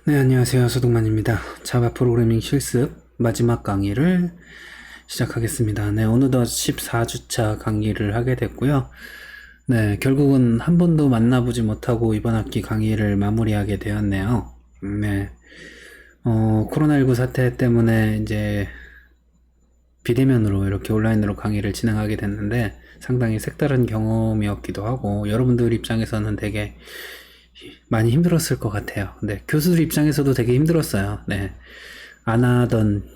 네, 안녕하세요. 소동만입니다. 자바 프로그래밍 실습 마지막 강의를 시작하겠습니다. 네, 어느덧 14주차 강의를 하게 됐고요. 네, 결국은 한 번도 만나보지 못하고 이번 학기 강의를 마무리하게 되었네요. 네, 코로나19 사태 때문에 이제 비대면으로 이렇게 온라인으로 강의를 진행하게 됐는데 상당히 색다른 경험이었기도 하고 여러분들 입장에서는 되게 많이 힘들었을 것 같아요. 네, 교수들 입장에서도 되게 힘들었어요. 네, 안 하던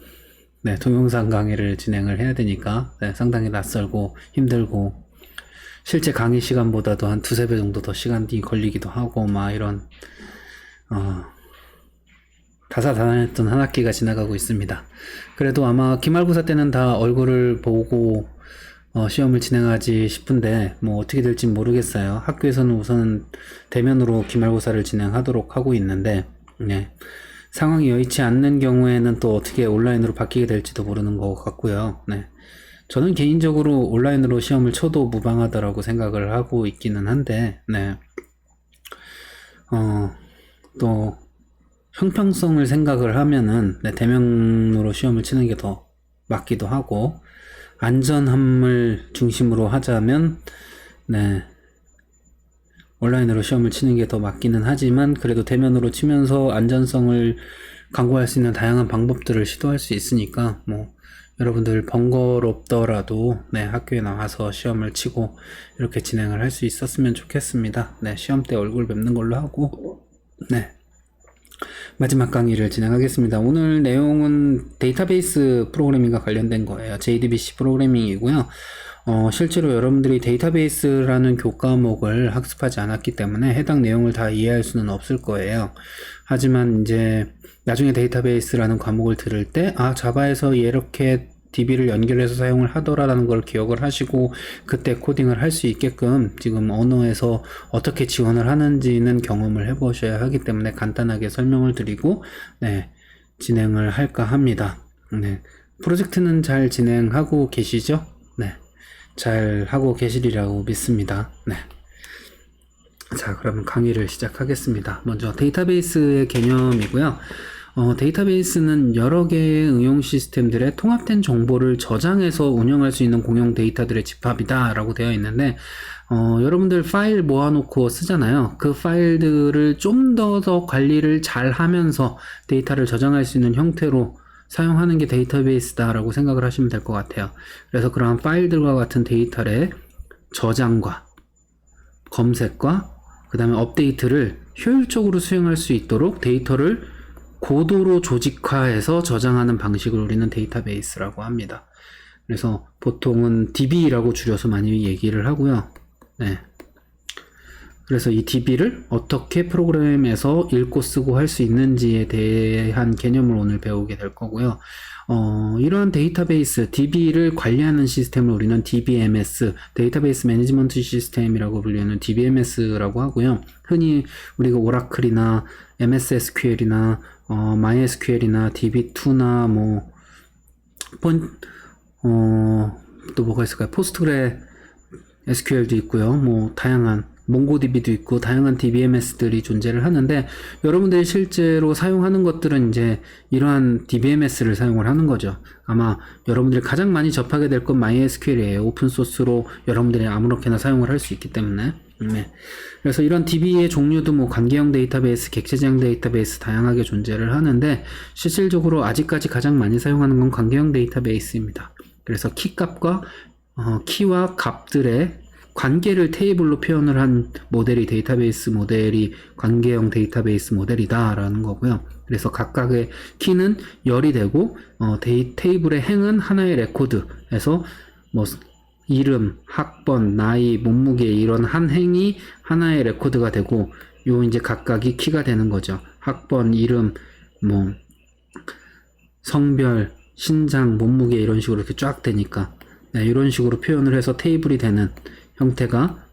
동영상 강의를 진행을 해야 되니까 상당히 낯설고 힘들고 실제 강의 시간보다도 한 두세 배 정도 더 시간이 걸리기도 하고 막 이런 다사다난했던 한 학기가 지나가고 있습니다. 그래도 아마 기말고사 때는 다 얼굴을 보고 시험을 진행하지 싶은데 뭐 어떻게 될지 모르겠어요. 학교에서는 우선 대면으로 기말고사를 진행하도록 하고 있는데 상황이 여의치 않는 경우에는 또 어떻게 온라인으로 바뀌게 될지도 모르는 것 같고요. 저는 개인적으로 온라인으로 시험을 쳐도 무방하다라고 생각을 하고 있기는 한데 또 형평성을 생각을 하면은 대면으로 시험을 치는 게 더 맞기도 하고 안전함을 중심으로 하자면 온라인으로 시험을 치는 게 더 맞기는 하지만 그래도 대면으로 치면서 안전성을 강구할 수 있는 다양한 방법들을 시도할 수 있으니까 뭐 여러분들 번거롭더라도 학교에 나와서 시험을 치고 이렇게 진행을 할 수 있었으면 좋겠습니다. 시험 때 얼굴 뵙는 걸로 하고 마지막 강의를 진행하겠습니다. 오늘 내용은 데이터베이스 프로그래밍과 관련된 거예요. JDBC 프로그래밍이고요. 실제로 여러분들이 데이터베이스라는 교과목을 학습하지 않았기 때문에 해당 내용을 다 이해할 수는 없을 거예요. 하지만 이제 나중에 데이터베이스라는 과목을 들을 때 자바에서 이렇게 DB를 연결해서 사용을 하더라라는 걸 기억을 하시고 그때 코딩을 할 수 있게끔 지금 언어에서 어떻게 지원을 하는지는 경험을 해보셔야 하기 때문에 간단하게 설명을 드리고 진행을 할까 합니다. 프로젝트는 잘 진행하고 계시죠? 잘 하고 계시리라고 믿습니다. 자, 그러면 강의를 시작하겠습니다. 먼저 데이터베이스의 개념이고요. 데이터베이스는 여러 개의 응용 시스템들의 통합된 정보를 저장해서 운영할 수 있는 공용 데이터들의 집합이다 라고 되어 있는데 여러분들 파일 모아놓고 쓰잖아요. 그 파일들을 좀 더 관리를 잘 하면서 데이터를 저장할 수 있는 형태로 사용하는 게 데이터베이스다 라고 생각을 하시면 될 것 같아요. 그래서 그러한 파일들과 같은 데이터의 저장과 검색과 그 다음에 업데이트를 효율적으로 수행할 수 있도록 데이터를 고도로 조직화해서 저장하는 방식을 우리는 데이터베이스라고 합니다. 그래서 보통은 DB라고 줄여서 많이 얘기를 하고요. 그래서 이 DB를 어떻게 프로그램에서 읽고 쓰고 할 수 있는지에 대한 개념을 오늘 배우게 될 거고요. 이러한 데이터베이스, DB를 관리하는 시스템을 우리는 DBMS, 데이터베이스 매니지먼트 시스템이라고 불리는 DBMS라고 하고요. 흔히 우리가 오라클이나 MS SQL이나 MySQL이나 DB2나 또 뭐가 있을까요? 포스트그레 SQL도 있고요. 다양한 몽고DB도 있고 다양한 DBMS들이 존재를 하는데 여러분들이 실제로 사용하는 것들은 이제 이러한 DBMS를 사용을 하는 거죠. 아마 여러분들이 가장 많이 접하게 될 건 MySQL이에요. 오픈소스로 여러분들이 아무렇게나 사용을 할 수 있기 때문에. 그래서 이런 DB의 종류도 관계형 데이터베이스, 객체지향 데이터베이스 다양하게 존재를 하는데 실질적으로 아직까지 가장 많이 사용하는 건 관계형 데이터베이스입니다. 그래서 키와 값들의 관계를 테이블로 표현을 한 모델이 데이터베이스 모델이 관계형 데이터베이스 모델이다 라는 거고요. 그래서 각각의 키는 열이 되고 테이블의 행은 하나의 레코드에서 이름, 학번, 나이, 몸무게 이런 한 행이 하나의 레코드가 되고 이제 각각이 키가 되는 거죠. 학번, 이름, 성별, 신장, 몸무게 이런 식으로 이렇게 쫙 되니까 이런 식으로 표현을 해서 테이블이 되는 형태가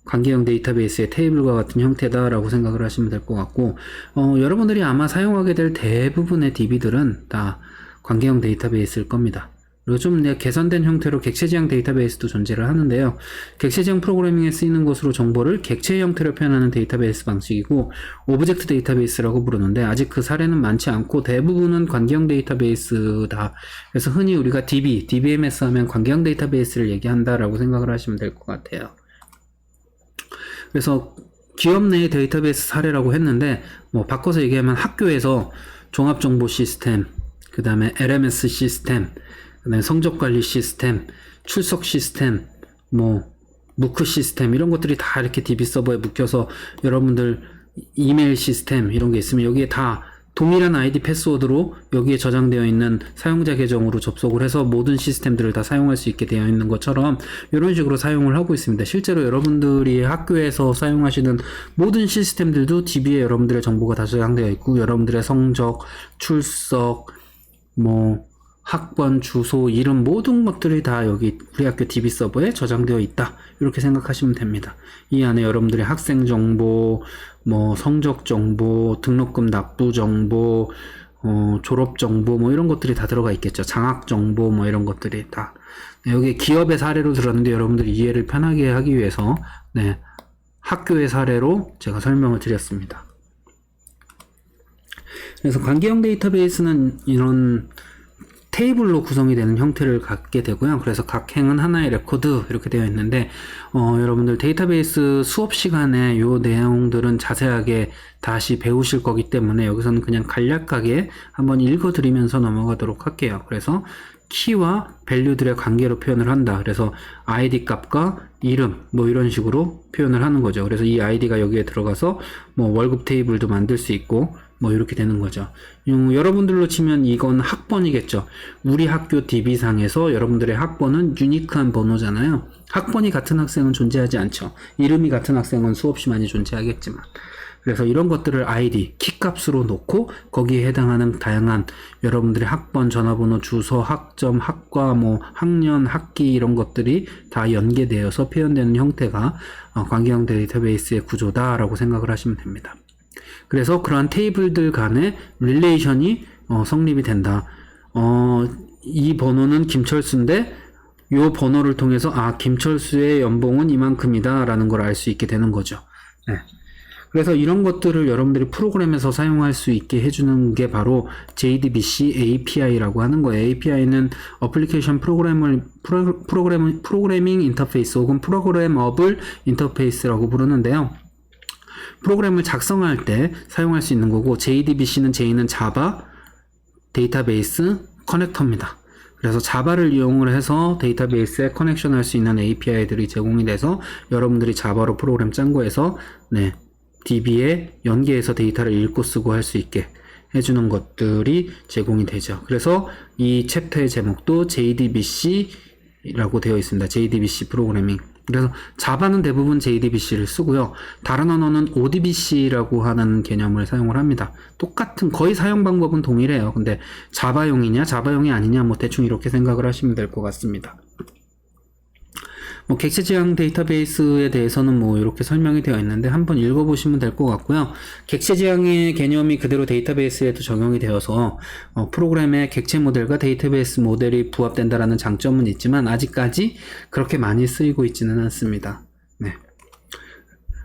관계형 데이터베이스의 테이블과 같은 형태다라고 생각을 하시면 될 것 같고 여러분들이 아마 사용하게 될 대부분의 DB들은 다 관계형 데이터베이스일 겁니다. 그리고 좀 개선된 형태로 객체지향 데이터베이스도 존재를 하는데요. 객체지향 프로그래밍에 쓰이는 것으로 정보를 객체 형태로 표현하는 데이터베이스 방식이고 오브젝트 데이터베이스라고 부르는데 아직 그 사례는 많지 않고 대부분은 관계형 데이터베이스다. 그래서 흔히 우리가 DBMS 하면 관계형 데이터베이스를 얘기한다라고 생각을 하시면 될 것 같아요. 그래서 기업 내의 데이터베이스 사례라고 했는데 뭐 바꿔서 얘기하면 학교에서 종합정보 시스템, 그 다음에 LMS 시스템, 그다음에 성적관리 시스템, 출석 시스템, 뭐 무크 시스템 이런 것들이 다 이렇게 DB 서버에 묶여서 여러분들 이메일 시스템 이런 게 있으면 여기에 다 동일한 아이디 패스워드로 여기에 저장되어 있는 사용자 계정으로 접속을 해서 모든 시스템들을 다 사용할 수 있게 되어 있는 것처럼 이런 식으로 사용을 하고 있습니다. 실제로 여러분들이 학교에서 사용하시는 모든 시스템들도 DB에 여러분들의 정보가 다 저장되어 있고 여러분들의 성적, 출석, 뭐 학번, 주소, 이름 모든 것들이 다 여기 우리 학교 DB 서버에 저장되어 있다. 이렇게 생각하시면 됩니다. 이 안에 여러분들의 학생 정보, 뭐 성적 정보, 등록금 납부 정보, 졸업 정보 뭐 이런 것들이 다 들어가 있겠죠. 장학 정보 뭐 이런 것들이 다. 여기 기업의 사례로 들었는데 여러분들이 이해를 편하게 하기 위해서 학교의 사례로 제가 설명을 드렸습니다. 그래서 관계형 데이터베이스는 이런 테이블로 구성이 되는 형태를 갖게 되고요. 그래서 각 행은 하나의 레코드 이렇게 되어 있는데 여러분들 데이터베이스 수업 시간에 요 내용들은 자세하게 다시 배우실 거기 때문에 여기서는 그냥 간략하게 한번 읽어드리면서 넘어가도록 할게요. 그래서 키와 밸류들의 관계로 표현을 한다. 그래서 id 값과 이름 뭐 이런 식으로 표현을 하는 거죠. 그래서 이 id가 여기에 들어가서 뭐 월급 테이블도 만들 수 있고 뭐 이렇게 되는 거죠. 여러분들로 치면 이건 학번이겠죠. 우리 학교 DB상에서 여러분들의 학번은 유니크한 번호잖아요. 학번이 같은 학생은 존재하지 않죠. 이름이 같은 학생은 수없이 많이 존재하겠지만. 그래서 이런 것들을 ID, 키값으로 놓고 거기에 해당하는 다양한 여러분들의 학번, 전화번호, 주소, 학점, 학과, 뭐 학년, 학기 이런 것들이 다 연계되어서 표현되는 형태가 관계형 데이터베이스의 구조다라고 생각을 하시면 됩니다. 그래서 그러한 테이블들 간의 릴레이션이 성립이 된다. 이 번호는 김철수인데 이 번호를 통해서 김철수의 연봉은 이만큼이다 라는 걸 알 수 있게 되는 거죠. 네. 그래서 이런 것들을 여러분들이 프로그램에서 사용할 수 있게 해주는 게 바로 JDBC API라고 하는 거예요. API는 어플리케이션 프로그래밍 인터페이스 혹은 프로그래머블 인터페이스라고 부르는데요. 프로그램을 작성할 때 사용할 수 있는 거고 JDBC는 J는 자바 데이터베이스 커넥터입니다. 그래서 자바를 이용을 해서 데이터베이스에 커넥션 할 수 있는 API들이 제공이 돼서 여러분들이 자바로 프로그램 짠 거에서 DB에 연계해서 데이터를 읽고 쓰고 할 수 있게 해주는 것들이 제공이 되죠. 그래서 이 챕터의 제목도 JDBC라고 되어 있습니다. JDBC 프로그래밍. 그래서 자바는 대부분 JDBC를 쓰고요. 다른 언어는 ODBC라고 하는 개념을 사용을 합니다. 똑같은 거의 사용 방법은 동일해요. 근데 자바용이냐 자바용이 아니냐 뭐 대충 이렇게 생각을 하시면 될 것 같습니다. 뭐 객체지향 데이터베이스에 대해서는 뭐 이렇게 설명이 되어 있는데 한번 읽어보시면 될 것 같고요. 객체지향의 개념이 그대로 데이터베이스에도 적용이 되어서 프로그램의 객체 모델과 데이터베이스 모델이 부합된다라는 장점은 있지만 아직까지 그렇게 많이 쓰이고 있지는 않습니다. 네.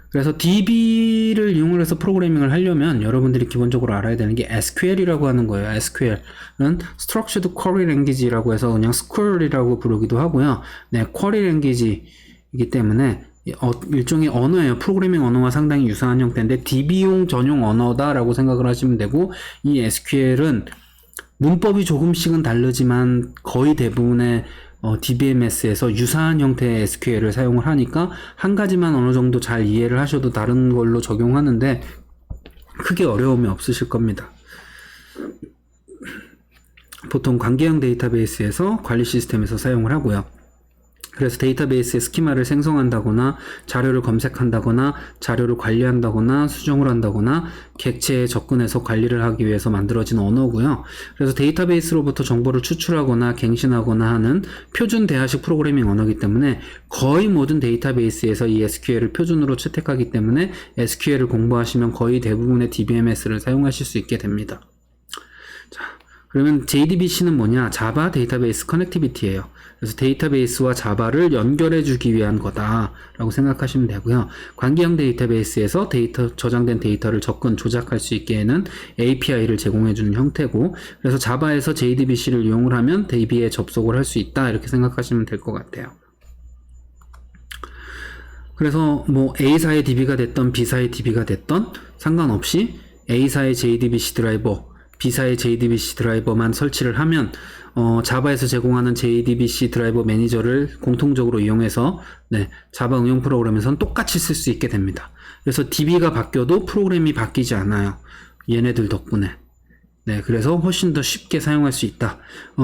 그래서 DB를 이용을 해서 프로그래밍을 하려면 여러분들이 기본적으로 알아야 되는 게 SQL이라고 하는 거예요. SQL은 Structured Query Language라고 해서 그냥 SQL이라고 부르기도 하고요. 네, Query Language이기 때문에 일종의 언어예요. 프로그래밍 언어와 상당히 유사한 형태인데 DB용 전용 언어다라고 생각을 하시면 되고 이 SQL은 문법이 조금씩은 다르지만 거의 대부분의 DBMS에서 유사한 형태의 SQL을 사용을 하니까 한 가지만 어느 정도 잘 이해를 하셔도 다른 걸로 적용하는데 크게 어려움이 없으실 겁니다. 보통 관계형 데이터베이스에서 관리 시스템에서 사용을 하고요. 그래서 데이터베이스의 스키마를 생성한다거나 자료를 검색한다거나 자료를 관리한다거나 수정을 한다거나 객체에 접근해서 관리를 하기 위해서 만들어진 언어고요. 그래서 데이터베이스로부터 정보를 추출하거나 갱신하거나 하는 표준 대화식 프로그래밍 언어이기 때문에 거의 모든 데이터베이스에서 이 SQL을 표준으로 채택하기 때문에 SQL을 공부하시면 거의 대부분의 DBMS를 사용하실 수 있게 됩니다. 자, 그러면 JDBC는 뭐냐? 자바 데이터베이스 커넥티비티예요. 그래서 데이터베이스와 자바를 연결해 주기 위한 거다라고 생각하시면 되고요. 관계형 데이터베이스에서 저장된 데이터를 접근 조작할 수 있게 하는 API를 제공해 주는 형태고, 그래서 자바에서 JDBC를 이용을 하면 DB에 접속을 할 수 있다, 이렇게 생각하시면 될 것 같아요. 그래서 뭐 A사의 DB가 됐던 B사의 DB가 됐던 상관없이 A사의 JDBC 드라이버, B사의 JDBC 드라이버만 설치를 하면 자바에서 제공하는 JDBC 드라이버 매니저를 공통적으로 이용해서 자바 응용 프로그램에서는 똑같이 쓸 수 있게 됩니다. 그래서 DB가 바뀌어도 프로그램이 바뀌지 않아요. 얘네들 덕분에. 그래서 훨씬 더 쉽게 사용할 수 있다.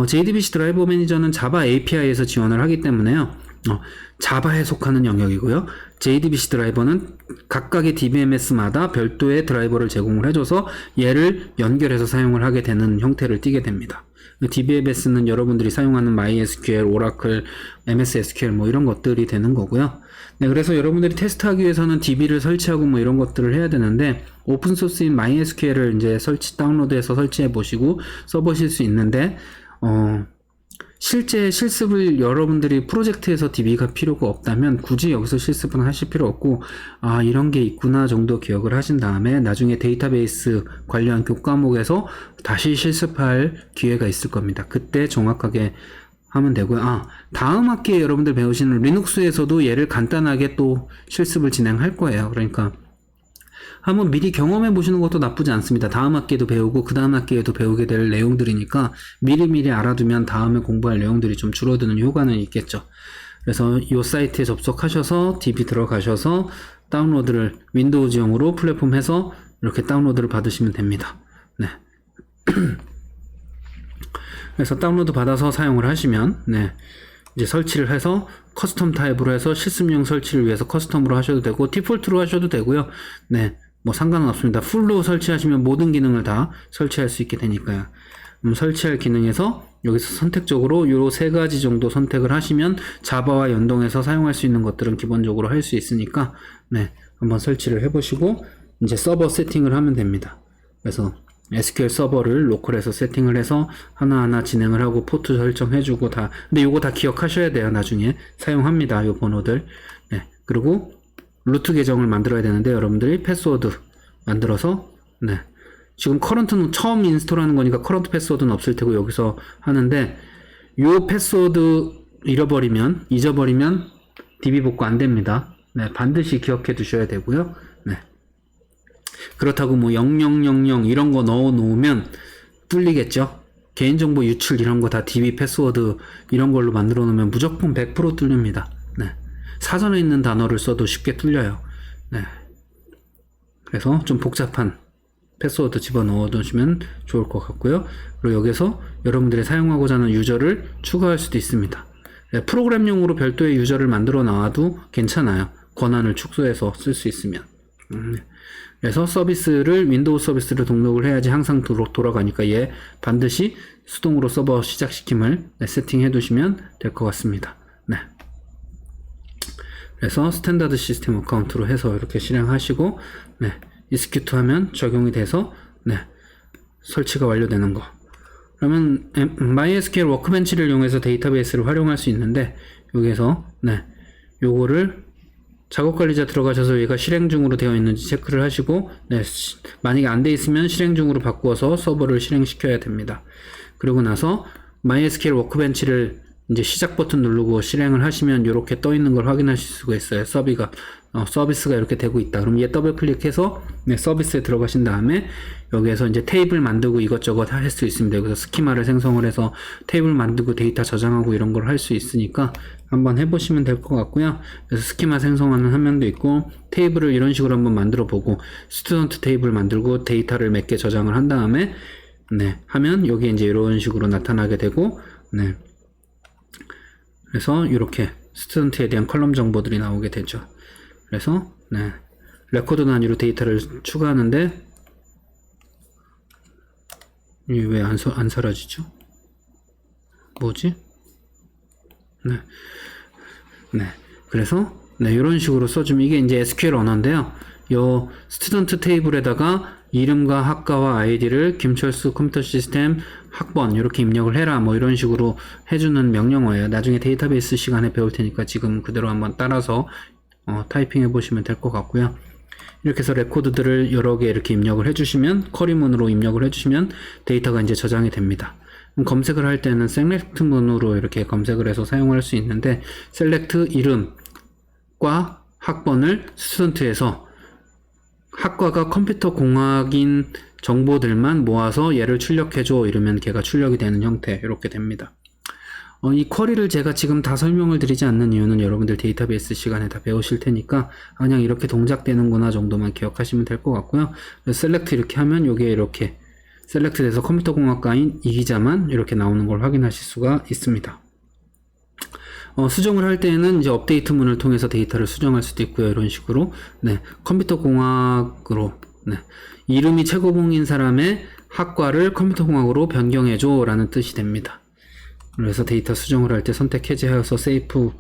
JDBC 드라이버 매니저는 자바 API에서 지원을 하기 때문에요. 자바에 속하는 영역이고요. JDBC 드라이버는 각각의 DBMS마다 별도의 드라이버를 제공을 해줘서 얘를 연결해서 사용을 하게 되는 형태를 띠게 됩니다. DBMS는 여러분들이 사용하는 MySQL, 오라클, MS SQL 뭐 이런 것들이 되는 거고요. 그래서 여러분들이 테스트하기 위해서는 DB를 설치하고 뭐 이런 것들을 해야 되는데, 오픈소스인 MySQL을 이제 다운로드해서 설치해 보시고 써보실 수 있는데, 실제 실습을 여러분들이 프로젝트에서 DB가 필요가 없다면 굳이 여기서 실습은 하실 필요 없고, 이런 게 있구나 정도 기억을 하신 다음에 나중에 데이터베이스 관련 교과목에서 다시 실습할 기회가 있을 겁니다. 그때 정확하게 하면 되고요. 다음 학기에 여러분들 배우시는 리눅스에서도 얘를 간단하게 또 실습을 진행할 거예요. 그러니까 한번 미리 경험해 보시는 것도 나쁘지 않습니다. 다음 학기에도 배우고 그 다음 학기에도 배우게 될 내용들이니까 미리미리 알아두면 다음에 공부할 내용들이 좀 줄어드는 효과는 있겠죠. 그래서 이 사이트에 접속하셔서 DB 들어가셔서 다운로드를 윈도우즈용으로 플랫폼해서 이렇게 다운로드를 받으시면 됩니다. 그래서 다운로드 받아서 사용을 하시면 이제 설치를 해서 커스텀 타입으로 해서 실습용 설치를 위해서 커스텀으로 하셔도 되고 디폴트로 하셔도 되고요. 뭐 상관은 없습니다. 풀로 설치하시면 모든 기능을 다 설치할 수 있게 되니까요. 설치할 기능에서 여기서 선택적으로 요 세 가지 정도 선택을 하시면 자바와 연동해서 사용할 수 있는 것들은 기본적으로 할 수 있으니까 한번 설치를 해보시고 이제 서버 세팅을 하면 됩니다. 그래서 SQL 서버를 로컬에서 세팅을 해서 하나하나 진행을 하고 포트 설정해주고 근데 요거 다 기억하셔야 돼요. 나중에 사용합니다. 요 번호들. 그리고 루트 계정을 만들어야 되는데 여러분들이 패스워드 만들어서 지금 커런트는 처음 인스톨하는 거니까 커런트 패스워드는 없을 테고 여기서 하는데, 요 패스워드 잊어버리면 DB 복구 안 됩니다. 반드시 기억해 두셔야 되고요. 그렇다고 뭐 0000 이런 거 넣어 놓으면 뚫리겠죠. 개인정보 유출 이런 거 다 DB 패스워드 이런 걸로 만들어 놓으면 무조건 100% 뚫립니다. 사전에 있는 단어를 써도 쉽게 뚫려요. 그래서 좀 복잡한 패스워드 집어넣어 두시면 좋을 것 같고요. 그리고 여기서 여러분들이 사용하고자 하는 유저를 추가할 수도 있습니다. 프로그램용으로 별도의 유저를 만들어 놔도 괜찮아요. 권한을 축소해서 쓸 수 있으면. 그래서 윈도우 서비스를 등록을 해야지 항상 돌아가니까 얘 반드시 수동으로 서버 시작시킴을 세팅해 두시면 될 것 같습니다. 그래서 스탠다드 시스템 어카운트로 해서 이렇게 실행하시고 이스큐트 하면 적용이 돼서 설치가 완료되는 거. 그러면 MySQL 워크벤치를 이용해서 데이터베이스를 활용할 수 있는데, 여기에서 요거를 작업관리자 들어가셔서 얘가 실행 중으로 되어 있는지 체크를 하시고 만약에 안 돼 있으면 실행 중으로 바꾸어서 서버를 실행시켜야 됩니다. 그리고 나서 MySQL 워크벤치를 이제 시작 버튼 누르고 실행을 하시면 이렇게 떠 있는 걸 확인하실 수가 있어요. 서비스가 이렇게 되고 있다. 그럼 얘 더블 클릭해서 서비스에 들어가신 다음에 여기에서 이제 테이블 만들고 이것저것 할 수 있습니다. 여기서 스키마를 생성을 해서 테이블 만들고 데이터 저장하고 이런 걸 할 수 있으니까 한번 해보시면 될 것 같고요. 그래서 스키마 생성하는 화면도 있고, 테이블을 이런 식으로 한번 만들어 보고 스튜던트 테이블 만들고 데이터를 몇 개 저장을 한 다음에 하면 여기 이제 이런 식으로 나타나게 되고, 그래서 이렇게 스튜던트에 대한 컬럼 정보들이 나오게 되죠. 그래서 레코드 단위로 데이터를 추가하는데 이게 왜 안 사라지죠? 뭐지? 그래서 이런 식으로 써주면 이게 이제 SQL 언어인데요. 요 스튜던트 테이블에다가 이름과 학과와 아이디를 김철수 컴퓨터 시스템 학번 이렇게 입력을 해라 뭐 이런 식으로 해주는 명령어예요. 나중에 데이터베이스 시간에 배울 테니까 지금 그대로 한번 따라서 타이핑 해보시면 될 것 같고요. 이렇게 해서 레코드들을 여러 개 이렇게 입력을 해주시면 쿼리문으로 입력을 해주시면 데이터가 이제 저장이 됩니다. 검색을 할 때는 셀렉트 문으로 이렇게 검색을 해서 사용할 수 있는데 셀렉트 이름과 학번을 스튜던트에서 학과가 컴퓨터 공학인 정보들만 모아서 얘를 출력해줘 이러면 걔가 출력이 되는 형태 이렇게 됩니다. 이 쿼리를 제가 지금 다 설명을 드리지 않는 이유는 여러분들 데이터베이스 시간에 다 배우실 테니까 그냥 이렇게 동작되는구나 정도만 기억하시면 될 것 같고요. 셀렉트 이렇게 하면 요게 이렇게 셀렉트 돼서 컴퓨터 공학과인 이 기자만 이렇게 나오는 걸 확인하실 수가 있습니다. 수정을 할 때는 이제 업데이트 문을 통해서 데이터를 수정할 수도 있고요. 이런 식으로 컴퓨터 공학으로 이름이 최고봉인 사람의 학과를 컴퓨터 공학으로 변경해줘 라는 뜻이 됩니다. 그래서 데이터 수정을 할 때 선택 해제하여서 세이프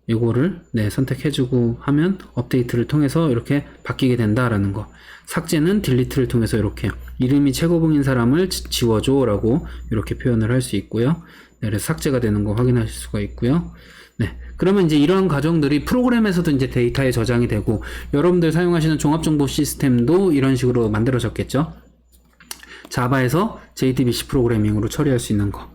이거를 선택해주고 하면 업데이트를 통해서 이렇게 바뀌게 된다라는 거. 삭제는 딜리트를 통해서 이렇게 이름이 최고봉인 사람을 지워줘 라고 이렇게 표현을 할 수 있고요. 그래서 삭제가 되는 거 확인하실 수가 있고요. 그러면 이제 이런 과정들이 프로그램에서도 이제 데이터에 저장이 되고 여러분들 사용하시는 종합정보 시스템도 이런 식으로 만들어졌겠죠. 자바에서 JDBC 프로그래밍으로 처리할 수 있는 거.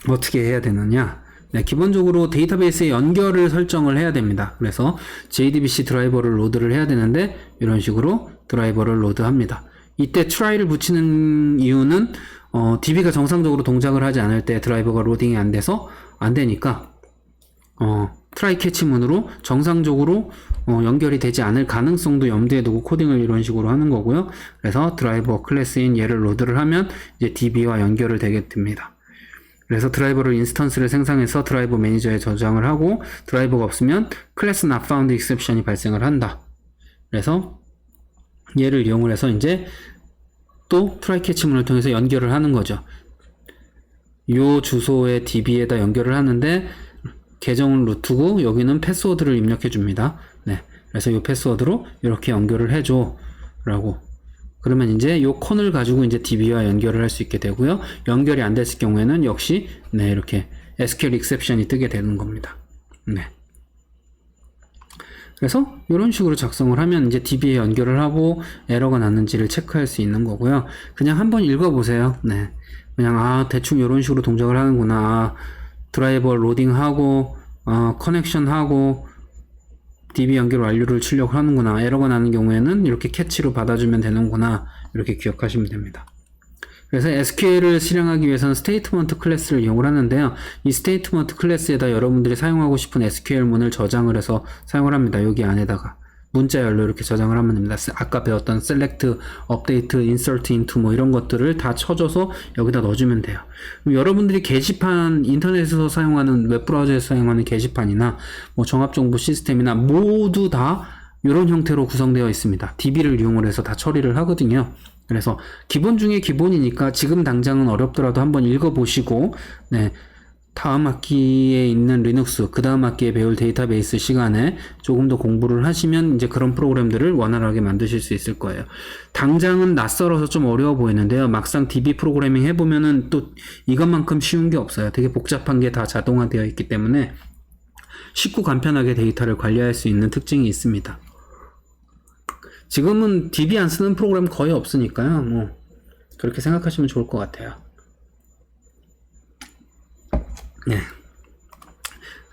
어떻게 해야 되느냐? 기본적으로 데이터베이스의 연결을 설정을 해야 됩니다. 그래서 JDBC 드라이버를 로드를 해야 되는데 이런 식으로 드라이버를 로드합니다. 이때 try를 붙이는 이유는 DB가 정상적으로 동작을 하지 않을 때 드라이버가 로딩이 안 돼서 안 되니까 try 캐치문으로 정상적으로 연결이 되지 않을 가능성도 염두에 두고 코딩을 이런 식으로 하는 거고요. 그래서 드라이버 클래스인 얘를 로드를 하면 이제 DB와 연결을 되게 됩니다. 그래서 드라이버를 인스턴스를 생성해서 드라이버 매니저에 저장을 하고 드라이버가 없으면 클래스 not found exception이 발생을 한다. 그래서 얘를 이용을 해서 이제 또 try 캐치문을 통해서 연결을 하는 거죠. 요 주소의 DB에다 연결을 하는데 계정은 루트고 여기는 패스워드를 입력해 줍니다. 그래서 이 패스워드로 이렇게 연결을 해줘 라고. 그러면 이제 요 콘을 가지고 이제 DB와 연결을 할 수 있게 되고요. 연결이 안 됐을 경우에는 역시 이렇게 SQL exception이 뜨게 되는 겁니다. 그래서 이런 식으로 작성을 하면 이제 DB에 연결을 하고 에러가 났는지를 체크할 수 있는 거고요. 그냥 한번 읽어보세요. 그냥 대충 이런 식으로 동작을 하는구나. 드라이버 로딩하고 커넥션하고 DB 연결 완료를 출력하는구나. 에러가 나는 경우에는 이렇게 캐치로 받아주면 되는구나. 이렇게 기억하시면 됩니다. 그래서 SQL을 실행하기 위해서는 스테이트먼트 클래스를 이용을 하는데요. 이 스테이트먼트 클래스에다 여러분들이 사용하고 싶은 SQL문을 저장을 해서 사용을 합니다. 여기 안에다가 문자열로 이렇게 저장을 하면 됩니다. 아까 배웠던 select, update, insert into 뭐 이런 것들을 다 쳐줘서 여기다 넣어주면 돼요. 그럼 여러분들이 게시판, 인터넷에서 사용하는 웹브라우저에서 사용하는 게시판이나 뭐 종합정보 시스템이나 모두 다 이런 형태로 구성되어 있습니다. DB를 이용을 해서 다 처리를 하거든요. 그래서 기본 중에 기본이니까 지금 당장은 어렵더라도 한번 읽어보시고 다음 학기에 있는 리눅스, 그 다음 학기에 배울 데이터베이스 시간에 조금 더 공부를 하시면 이제 그런 프로그램들을 원활하게 만드실 수 있을 거예요. 당장은 낯설어서 좀 어려워 보이는데요. 막상 DB 프로그래밍 해보면은 또 이것만큼 쉬운 게 없어요. 되게 복잡한 게 다 자동화되어 있기 때문에 쉽고 간편하게 데이터를 관리할 수 있는 특징이 있습니다. 지금은 DB 안 쓰는 프로그램 거의 없으니까요. 뭐 그렇게 생각하시면 좋을 것 같아요.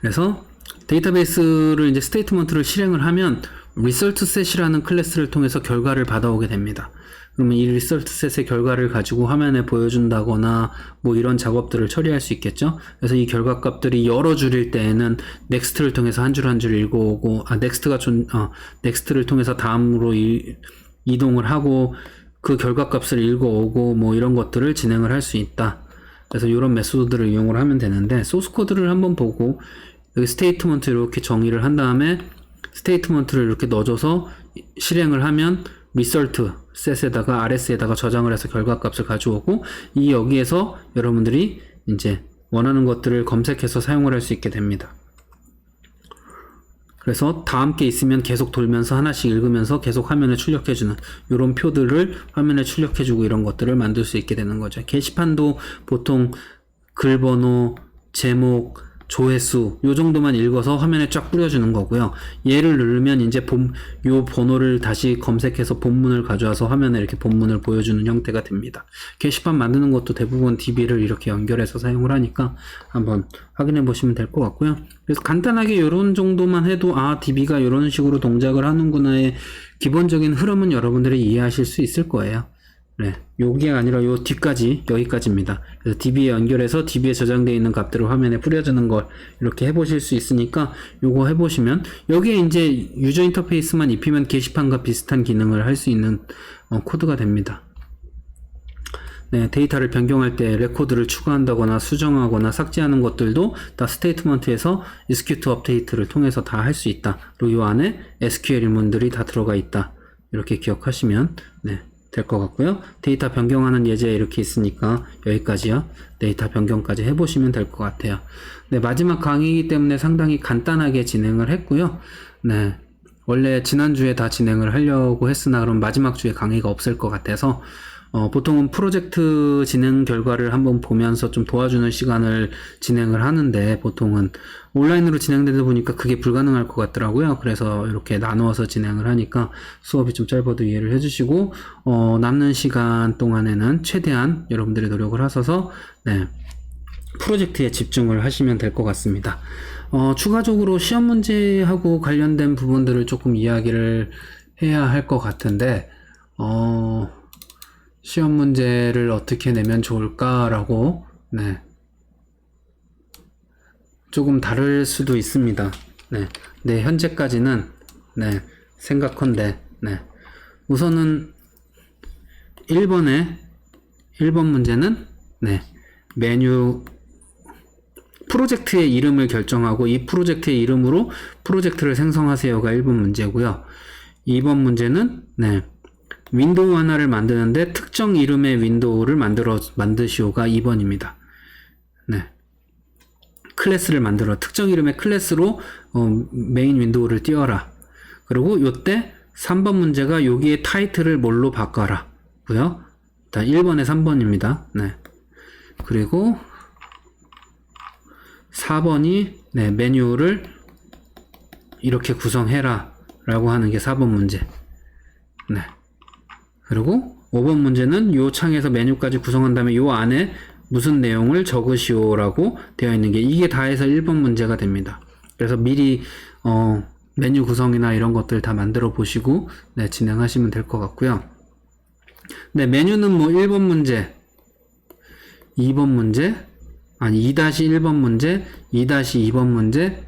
그래서 데이터베이스를 이제 스테이트먼트를 실행을 하면 result set이라는 클래스를 통해서 결과를 받아오게 됩니다. 그러면 이 result set의 결과를 가지고 화면에 보여준다거나 뭐 이런 작업들을 처리할 수 있겠죠. 그래서 이 결과 값들이 여러 줄일 때에는 next를 통해서 한 줄 한 줄 읽어오고 next를 통해서 다음으로 이동을 하고 그 결과 값을 읽어오고 뭐 이런 것들을 진행을 할 수 있다. 그래서 이런 메소드들을 이용을 하면 되는데 소스 코드를 한번 보고 여기 스테이트먼트 이렇게 정의를 한 다음에 스테이트먼트를 이렇게 넣어줘서 실행을 하면 result set에다가 rs에다가 저장을 해서 결과값을 가져오고 이 여기에서 여러분들이 이제 원하는 것들을 검색해서 사용을 할 수 있게 됩니다. 그래서 다 함께 있으면 계속 돌면서 하나씩 읽으면서 계속 화면에 출력해주는 이런 표들을 화면에 출력해주고 이런 것들을 만들 수 있게 되는 거죠. 게시판도 보통 글 번호, 제목, 조회수 요 정도만 읽어서 화면에 쫙 뿌려주는 거고요. 얘를 누르면 이제 요 번호를 다시 검색해서 본문을 가져와서 화면에 이렇게 본문을 보여주는 형태가 됩니다. 게시판 만드는 것도 대부분 DB를 이렇게 연결해서 사용을 하니까 한번 확인해 보시면 될 것 같고요. 그래서 간단하게 이런 정도만 해도 DB가 이런 식으로 동작을 하는구나의 기본적인 흐름은 여러분들이 이해하실 수 있을 거예요. 네, 여기 아니라 요 뒤까지 여기까지입니다. 그래서 DB에 연결해서 DB에 저장되어 있는 값들을 화면에 뿌려주는 걸 이렇게 해보실 수 있으니까 요거 해보시면 여기에 이제 유저 인터페이스만 입히면 게시판과 비슷한 기능을 할 수 있는 코드가 됩니다. 네, 데이터를 변경할 때 레코드를 추가한다거나 수정하거나 삭제하는 것들도 다 스테이트먼트에서 execute update를 통해서 다 할 수 있다. 그리고 요 안에 SQL 문들이 다 들어가 있다. 이렇게 기억하시면 될 것 같고요. 데이터 변경하는 예제 이렇게 있으니까 여기까지요. 데이터 변경까지 해보시면 될 것 같아요. 네, 마지막 강의이기 때문에 상당히 간단하게 진행을 했고요. 네, 원래 지난주에 다 진행을 하려고 했으나 그럼 마지막 주에 강의가 없을 것 같아서 보통은 프로젝트 진행 결과를 한번 보면서 좀 도와주는 시간을 진행을 하는데 보통은 온라인으로 진행되다 보니까 그게 불가능할 것 같더라고요. 그래서 이렇게 나누어서 진행을 하니까 수업이 좀 짧아도 이해를 해주시고 남는 시간 동안에는 최대한 여러분들이 노력을 하셔서 프로젝트에 집중을 하시면 될 것 같습니다. 추가적으로 시험 문제하고 관련된 부분들을 조금 이야기를 해야 할 것 같은데 시험 문제를 어떻게 내면 좋을까라고 조금 다를 수도 있습니다. 현재까지는 생각컨대 우선은 1번 문제는 메뉴 프로젝트의 이름을 결정하고 이 프로젝트의 이름으로 프로젝트를 생성하세요가 1번 문제고요. 2번 문제는 윈도우 하나를 만드는데 특정 이름의 윈도우를 만드시오가 2번입니다. 클래스를 만들어 특정 이름의 클래스로 메인 윈도우를 띄워라. 그리고 요때 3번 문제가 여기에 타이틀을 뭘로 바꿔라 고요. 1번에 3번입니다. 그리고 4번이 메뉴를 이렇게 구성해라 라고 하는 게 4번 문제. 그리고 5번 문제는 요 창에서 메뉴까지 구성한 다음에 요 안에 무슨 내용을 적으시오 라고 되어 있는 게 이게 다 해서 1번 문제가 됩니다. 그래서 미리 메뉴 구성이나 이런 것들 다 만들어 보시고 진행하시면 될 것 같고요. 메뉴는 뭐 1번 문제, 2번 문제, 2-1번 문제, 2-2번 문제,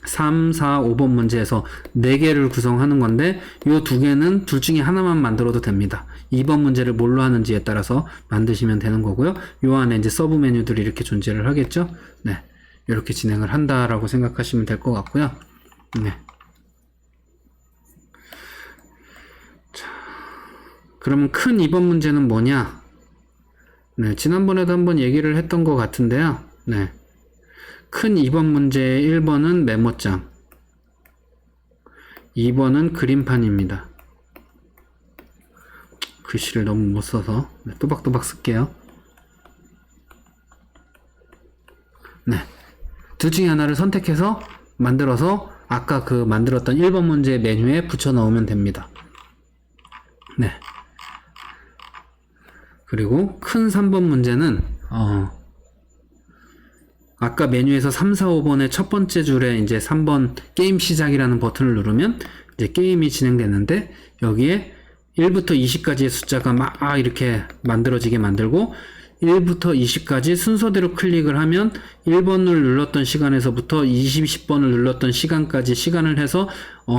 3, 4, 5번 문제에서 4개를 구성하는 건데 요 2개는 둘 중에 하나만 만들어도 됩니다. 2번 문제를 뭘로 하는지에 따라서 만드시면 되는 거고요. 요 안에 이제 서브 메뉴들이 이렇게 존재를 하겠죠. 이렇게 진행을 한다라고 생각하시면 될 것 같고요. 자, 그럼 큰 2번 문제는 뭐냐? 지난번에도 한번 얘기를 했던 것 같은데요. 큰 2번 문제의 1번은 메모장, 2번은 그림판입니다. 글씨를 너무 못 써서 또박또박 쓸게요. 둘 중에 하나를 선택해서 만들어서 아까 그 만들었던 1번 문제 메뉴에 붙여 넣으면 됩니다. 그리고 큰 3번 문제는 아까 메뉴에서 3, 4, 5번의 첫 번째 줄에 이제 3번 게임 시작이라는 버튼을 누르면 이제 게임이 진행되는데 여기에 1부터 20까지의 숫자가 막 이렇게 만들어지게 만들고 1부터 20까지 순서대로 클릭을 하면 1번을 눌렀던 시간에서부터 10번을 눌렀던 시간까지 시간을 해서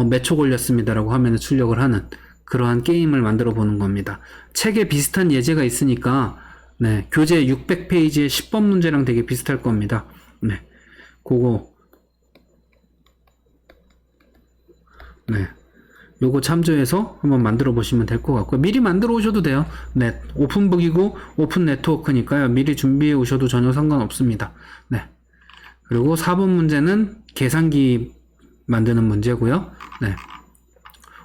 몇 초 걸렸습니다라고 화면에 출력을 하는 그러한 게임을 만들어 보는 겁니다. 책에 비슷한 예제가 있으니까 교재 600페이지의 10번 문제랑 되게 비슷할 겁니다. 그거 요거 참조해서 한번 만들어 보시면 될 것 같고요. 미리 만들어 오셔도 돼요. 오픈북이고 오픈 네트워크니까요. 미리 준비해 오셔도 전혀 상관없습니다. 그리고 4번 문제는 계산기 만드는 문제고요. 네.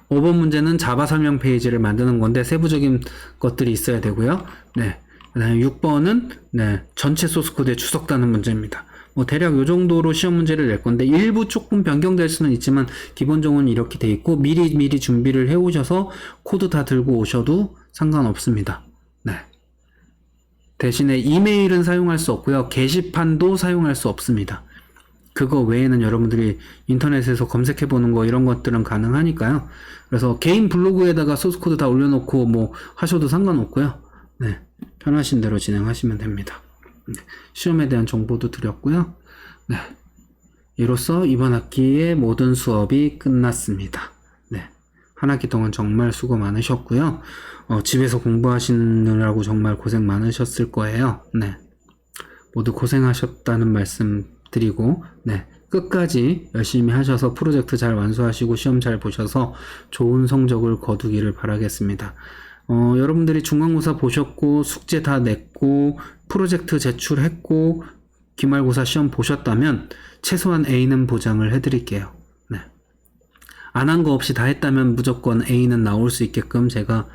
5번 문제는 자바 설명 페이지를 만드는 건데 세부적인 것들이 있어야 되고요. 네. 그다음에 6번은 네, 전체 소스 코드에 추석다는 문제입니다. 뭐 대략 요 정도로 시험 문제를 낼 건데 일부 조금 변경될 수는 있지만 기본적으로는 이렇게 돼 있고 미리 준비를 해 오셔서 코드 다 들고 오셔도 상관없습니다. 네. 대신에 이메일은 사용할 수 없고요. 게시판도 사용할 수 없습니다. 그거 외에는 여러분들이 인터넷에서 검색해 보는 거 이런 것들은 가능하니까요. 그래서 개인 블로그에다가 소스 코드 다 올려놓고 뭐 하셔도 상관없고요. 네. 편하신 대로 진행하시면 됩니다. 네. 시험에 대한 정보도 드렸고요. 네. 이로써 이번 학기의 모든 수업이 끝났습니다. 네. 한 학기 동안 정말 수고 많으셨고요. 집에서 공부하시느라고 정말 고생 많으셨을 거예요. 네. 모두 고생하셨다는 말씀 드리고, 네. 끝까지 열심히 하셔서 프로젝트 잘 완수하시고 시험 잘 보셔서 좋은 성적을 거두기를 바라겠습니다. 여러분들이 중간고사 보셨고, 숙제 다 냈고, 프로젝트 제출했고, 기말고사 시험 보셨다면, 최소한 A는 보장을 해드릴게요. 네. 안 한 거 없이 다 했다면 무조건 A는 나올 수 있게끔 제가,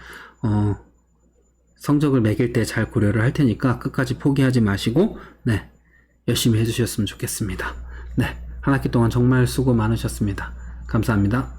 성적을 매길 때 잘 고려를 할 테니까 끝까지 포기하지 마시고, 네. 열심히 해주셨으면 좋겠습니다. 네. 한 학기 동안 정말 수고 많으셨습니다. 감사합니다.